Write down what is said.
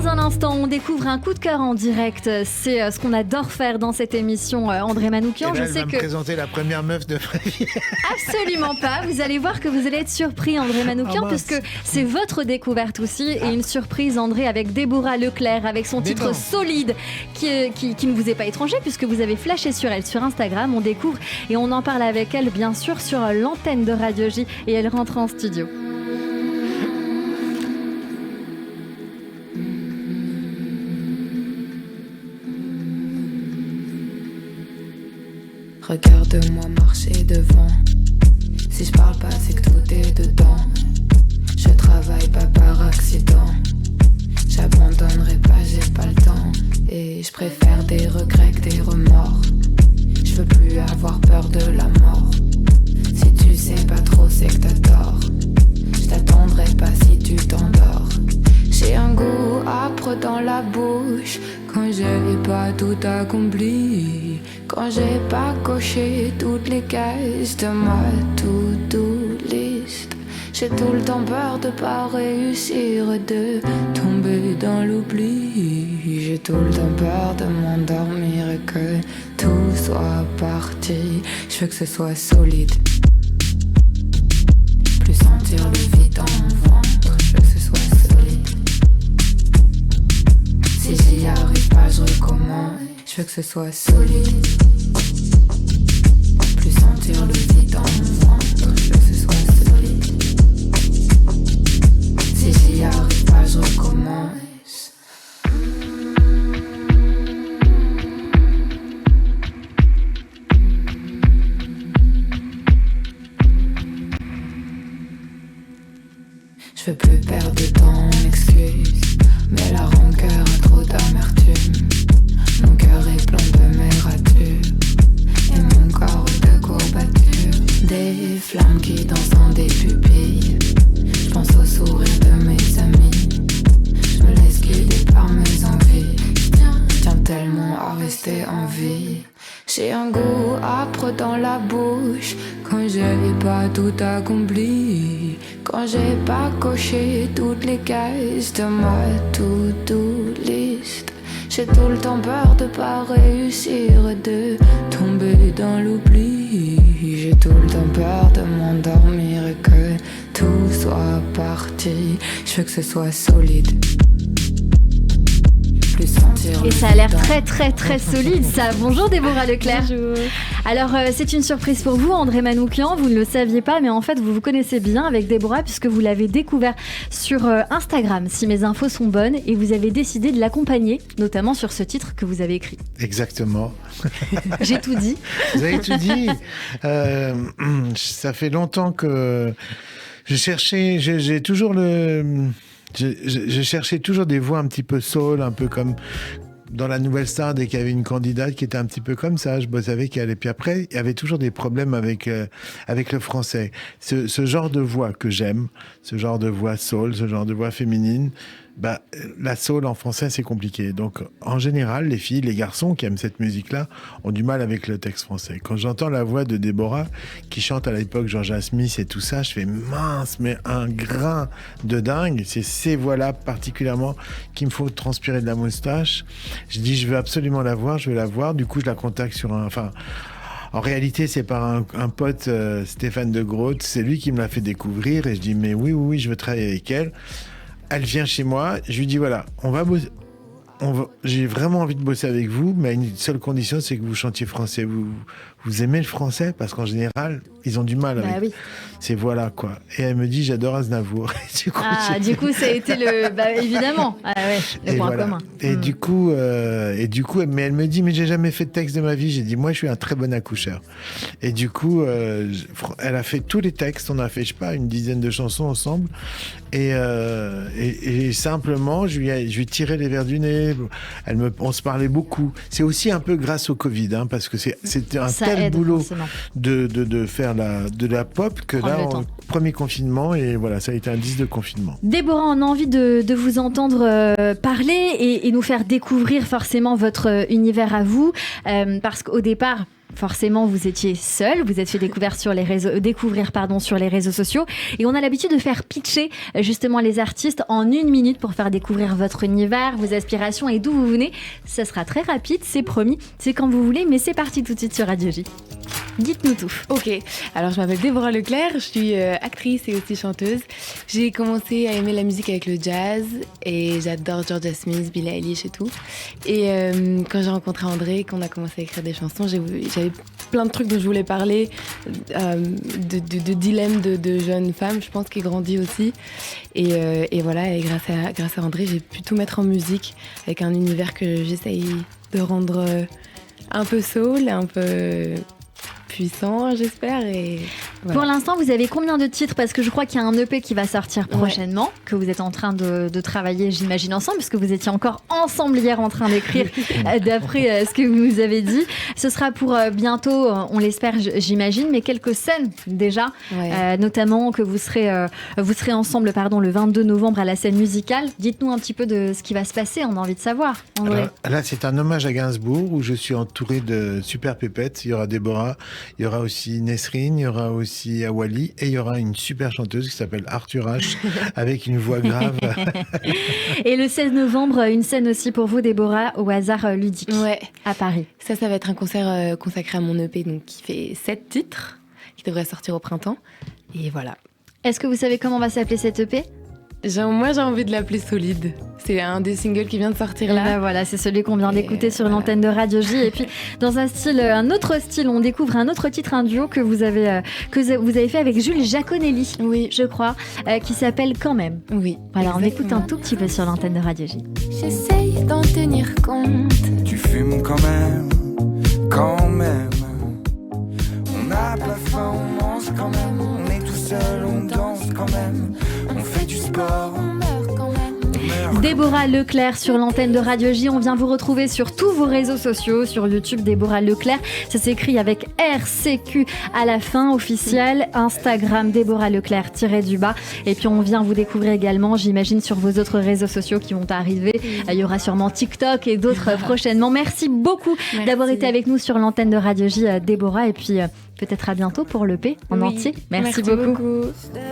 Dans un instant, on découvre un coup de cœur en direct. C'est ce qu'on adore faire dans cette émission, André Manoukian. Je sais que présenter la première meuf de Frévière. Absolument pas. Vous allez voir que vous allez être surpris, André Manoukian, puisque c'est votre découverte aussi. Et une surprise, André, avec Déborah Leclerc, avec son titre Solide, qui ne vous est pas étranger, puisque vous avez flashé sur elle sur Instagram. On découvre et on en parle avec elle, bien sûr, sur l'antenne de Radio J. Et elle rentre en studio. Regarde-moi marcher devant. Si je parle pas, c'est que tout est dedans. Je travaille pas par accident. J'abandonnerai pas, j'ai pas le temps. Et je préfère des regrets que des remords. Je veux plus avoir peur de la mort. Si tu sais pas trop, c'est que t'as tort. Je t'attendrai pas si tu t'endors. J'ai un goût âpre dans la bouche quand j'ai pas tout accompli. Quand j'ai pas coché toutes les cases de ma to-do list. J'ai tout le temps peur de pas réussir, de tomber dans l'oubli. J'ai tout le temps peur de m'endormir et que tout soit parti. Je veux que ce soit solide. Plus sentir le vide dans mon ventre. Je veux que ce soit solide. Si j'y arrive pas, je recommence. Je veux que ce soit solide. Plus sentir le vide dans mon ventre. Je veux que ce soit solide. Si j'y arrive pas, je recommence. Je veux plus perdre de temps en excuses, mais la rancœur a trop d'amertume. Mon cœur est plein de mes ratures et mon corps de courbatures. Des flammes qui dansent dans des pupilles. Je pense au sourire de mes amis. Je me laisse guider par mes envies. Je tiens tellement à rester en vie. J'ai un goût âpre dans la bouche quand j'ai pas tout accompli. Quand j'ai pas coché toutes les cases de ma to-do list. J'ai tout le temps peur de pas réussir, de tomber dans l'oubli. J'ai tout le temps peur de m'endormir et que tout soit parti. Je veux que ce soit solide. Et ça a l'air très très très solide ça. Bonjour Déborah Leclerc. Bonjour. Alors c'est une surprise pour vous, André Manoukian, vous ne le saviez pas, mais en fait vous vous connaissez bien avec Déborah puisque vous l'avez découvert sur Instagram, si mes infos sont bonnes, et vous avez décidé de l'accompagner, notamment sur ce titre que vous avez écrit. Exactement. J'ai tout dit. Vous avez tout dit. Ça fait longtemps que je cherchais, j'ai toujours je cherchais toujours des voix un petit peu soul, un peu comme dans la Nouvelle Star, dès qu'il y avait une candidate qui était un petit peu comme ça, je bossais avec elle. Et puis après, il y avait toujours des problèmes avec le français. Ce genre de voix que j'aime, ce genre de voix soul, ce genre de voix féminine, la soul en français, c'est compliqué. Donc, en général, les filles, les garçons qui aiment cette musique-là ont du mal avec le texte français. Quand j'entends la voix de Déborah, qui chante à l'époque Georgia Smith et tout ça, je fais mince, mais un grain de dingue. C'est ces voix-là particulièrement qui me faut transpirer de la moustache. Je dis, je veux absolument la voir, je veux la voir. Du coup, je la contacte sur en réalité, c'est par un pote, Stéphane de Groot. C'est lui qui me l'a fait découvrir. Et je dis, mais oui, je veux travailler avec elle. Elle vient chez moi, je lui dis voilà, on va bosser. J'ai vraiment envie de bosser avec vous, mais à une seule condition, c'est que vous chantiez français. Vous aimez le français? Parce qu'en général, ils ont du mal avec ces voix-là, quoi. Et elle me dit, j'adore Aznavour. Du coup, ça a été évidemment, le point commun. Et du coup, mais elle me dit, mais j'ai jamais fait de texte de ma vie. J'ai dit, moi, je suis un très bon accoucheur. Et du coup, elle a fait tous les textes. On a fait, je sais pas, une dizaine de chansons ensemble. Et simplement, je lui ai tiré les verres du nez. On se parlait beaucoup. C'est aussi un peu grâce au Covid, parce que c'était un tel boulot de faire de la pop que premier confinement, et voilà, ça a été un disque de confinement. Déborah, on a envie de vous entendre parler et nous faire découvrir forcément votre univers à vous, parce qu'au départ, forcément, vous étiez seul, vous êtes fait découvrir sur les réseaux sociaux. Et on a l'habitude de faire pitcher justement les artistes en 1 minute pour faire découvrir votre univers, vos aspirations et d'où vous venez. Ça sera très rapide, c'est promis. C'est quand vous voulez, mais c'est parti tout de suite sur Radio J. Dites-nous tout. Ok, alors je m'appelle Déborah Leclerc, je suis actrice et aussi chanteuse. J'ai commencé à aimer la musique avec le jazz et j'adore Georgia Smith, Billie Eilish et tout. Et quand j'ai rencontré André, qu'on a commencé à écrire des chansons, j'avais plein de trucs dont je voulais parler, de dilemmes de jeunes femmes, je pense, qui grandit aussi. Et voilà, et grâce à André, j'ai pu tout mettre en musique avec un univers que j'essaye de rendre un peu soul, un peu puissant, j'espère. Et voilà. Pour l'instant, vous avez combien de titres? Parce que je crois qu'il y a un EP qui va sortir prochainement, que vous êtes en train de travailler, j'imagine, ensemble, puisque vous étiez encore ensemble hier en train d'écrire, d'après ce que vous nous avez dit. Ce sera pour bientôt, on l'espère, j'imagine, mais quelques scènes déjà, notamment que vous serez ensemble le 22 novembre à la scène musicale. Dites-nous un petit peu de ce qui va se passer, on a envie de savoir, André. Alors, là, c'est un hommage à Gainsbourg, où je suis entouré de super pépettes. Il y aura Déborah, il y aura aussi Nesrine, il y aura aussi Awali, et il y aura une super chanteuse qui s'appelle Arthur H, avec une voix grave. Et le 16 novembre, une scène aussi pour vous, Déborah, au hasard ludique, à Paris. Ça va être un concert consacré à mon EP, donc qui fait 7 titres, qui devrait sortir au printemps. Et voilà. Est-ce que vous savez comment va s'appeler cet EP ? Moi, j'ai envie de l'appeler Solide. C'est un des singles qui vient de sortir là. Ben voilà, c'est celui qu'on vient d'écouter sur l'antenne de Radio J. Et puis, dans un autre style, on découvre un autre titre, un duo que vous avez fait avec Jules Jaconelli, je crois, qui s'appelle Quand même. Oui. Voilà, exactement. On écoute un tout petit peu sur l'antenne de Radio J. J'essaye d'en tenir compte. Tu fumes quand même, quand même. On n'a pas faim, on mange quand même. On est tout seul, on danse quand même. On fait du sport, on meurt quand même. Déborah Leclerc sur l'antenne de Radio J. On vient vous retrouver sur tous vos réseaux sociaux, sur YouTube Déborah Leclerc. Ça s'écrit avec RCQ à la fin, officiel. Instagram Déborah Leclerc-du-bas. Et puis on vient vous découvrir également, j'imagine, sur vos autres réseaux sociaux qui vont arriver. Il y aura sûrement TikTok et d'autres prochainement. Merci beaucoup d'avoir été avec nous sur l'antenne de Radio J, Déborah. Et puis peut-être à bientôt pour l'EP en entier. Merci beaucoup.